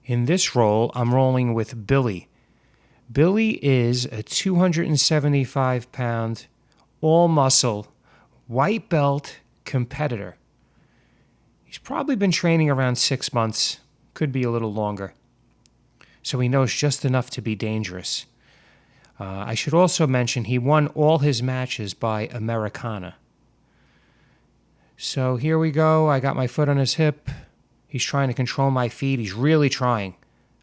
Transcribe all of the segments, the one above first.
In this role, I'm rolling with Billy. Billy is a 275-pound, all-muscle, white belt competitor. He's probably been training around 6 months, could be a little longer. So he knows just enough to be dangerous. I should also mention he won all his matches by Americana. So here we go. I got my foot on his hip. He's trying to control my feet. He's really trying.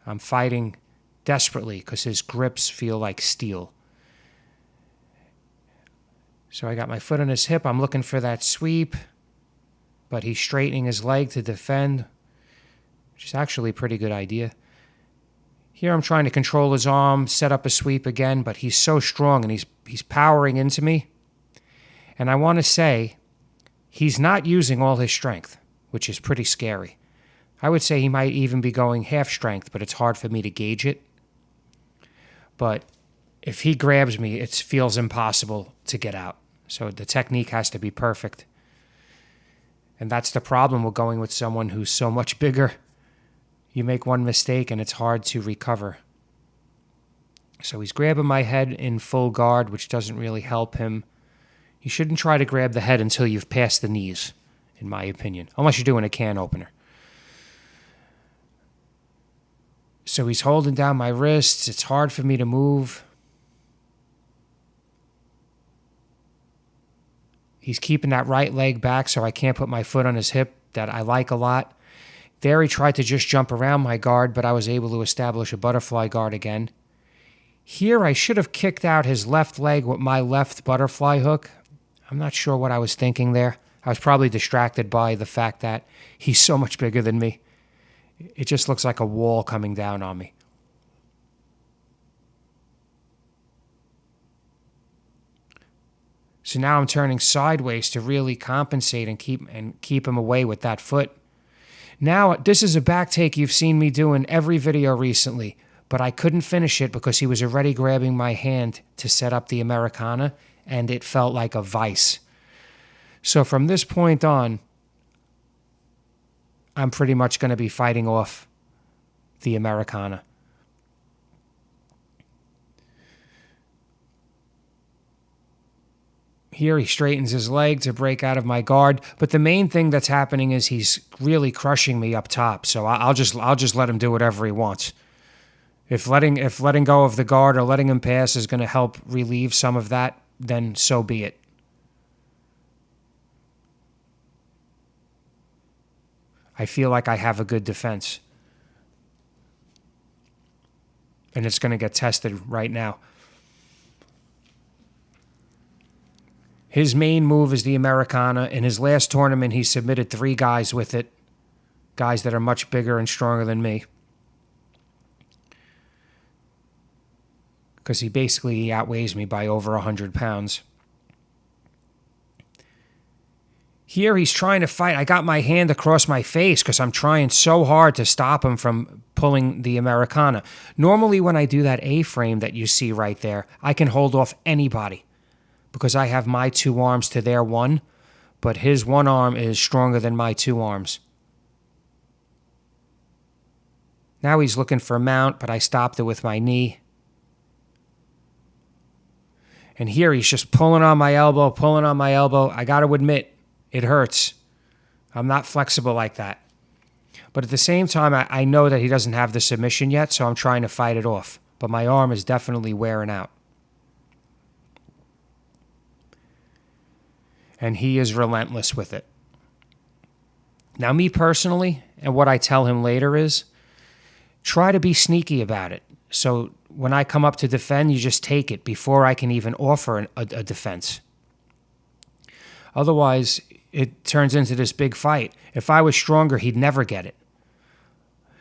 I'm fighting desperately because his grips feel like steel. So I got my foot on his hip. I'm looking for that sweep, but he's straightening his leg to defend, which is actually a pretty good idea. Here I'm trying to control his arm, set up a sweep again, but he's so strong and he's powering into me. And I want to say he's not using all his strength, which is pretty scary. I would say he might even be going half strength, but it's hard for me to gauge it. But if he grabs me, it feels impossible to get out. So the technique has to be perfect. And that's the problem with going with someone who's so much bigger. You make one mistake and it's hard to recover. So he's grabbing my head in full guard, which doesn't really help him. You shouldn't try to grab the head until you've passed the knees, in my opinion, unless you're doing a can opener. So he's holding down my wrists. It's hard for me to move. He's keeping that right leg back so I can't put my foot on his hip, that I like a lot. There he tried to just jump around my guard, but I was able to establish a butterfly guard again. Here I should have kicked out his left leg with my left butterfly hook. I'm not sure what I was thinking there. I was probably distracted by the fact that he's so much bigger than me. It just looks like a wall coming down on me. So now I'm turning sideways to really compensate and keep him away with that foot. Now, this is a back take you've seen me do in every video recently, but I couldn't finish it because he was already grabbing my hand to set up the Americana, and it felt like a vice. So from this point on, I'm pretty much going to be fighting off the Americana. Here he straightens his leg to break out of my guard, but the main thing that's happening is he's really crushing me up top. So I'll just let him do whatever he wants. If letting go of the guard or letting him pass is going to help relieve some of that, then so be it. I feel like I have a good defense, and it's going to get tested right now. His main move is the Americana. In his last tournament, he submitted 3 guys with it, guys that are much bigger and stronger than me, because he basically outweighs me by over 100 pounds. Here he's trying to fight. I got my hand across my face because I'm trying so hard to stop him from pulling the Americana. Normally when I do that A-frame that you see right there, I can hold off anybody because I have my 2 arms to their 1, but his 1 arm is stronger than my 2 arms. Now he's looking for a mount, but I stopped it with my knee. And here he's just pulling on my elbow. I got to admit, it hurts. I'm not flexible like that. But at the same time, I know that he doesn't have the submission yet, so I'm trying to fight it off. But my arm is definitely wearing out. And he is relentless with it. Now, me personally, and what I tell him later is, try to be sneaky about it. So when I come up to defend, you just take it before I can even offer a defense. Otherwise, it turns into this big fight. If I was stronger, he'd never get it.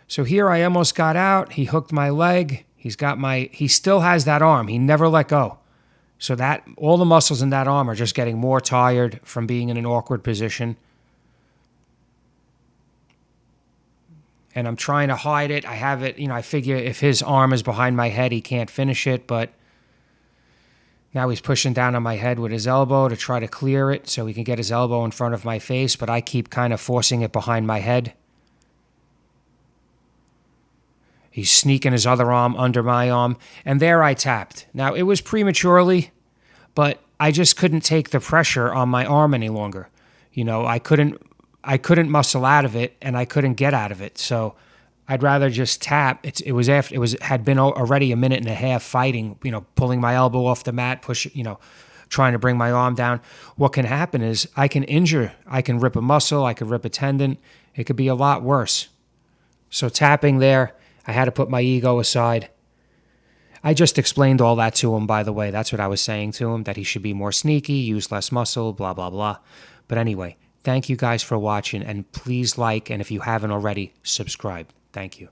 So here I almost got out. He hooked my leg. He still has that arm. He never let go. So that all the muscles in that arm are just getting more tired from being in an awkward position. And I'm trying to hide it. I have it, I figure if his arm is behind my head, he can't finish it. But now he's pushing down on my head with his elbow to try to clear it so he can get his elbow in front of my face. But I keep kind of forcing it behind my head. He's sneaking his other arm under my arm, and there I tapped. Now, it was prematurely, but I just couldn't take the pressure on my arm any longer. You know, I couldn't muscle out of it, and I couldn't get out of it. So I'd rather just tap. Had been already a minute and a half fighting, you know, pulling my elbow off the mat, trying to bring my arm down. What can happen is I can rip a muscle, I could rip a tendon. It could be a lot worse. So tapping there, I had to put my ego aside. I just explained all that to him, by the way. That's what I was saying to him, that he should be more sneaky, use less muscle, blah, blah, blah. But anyway, thank you guys for watching, and please like, and if you haven't already, subscribe. Thank you.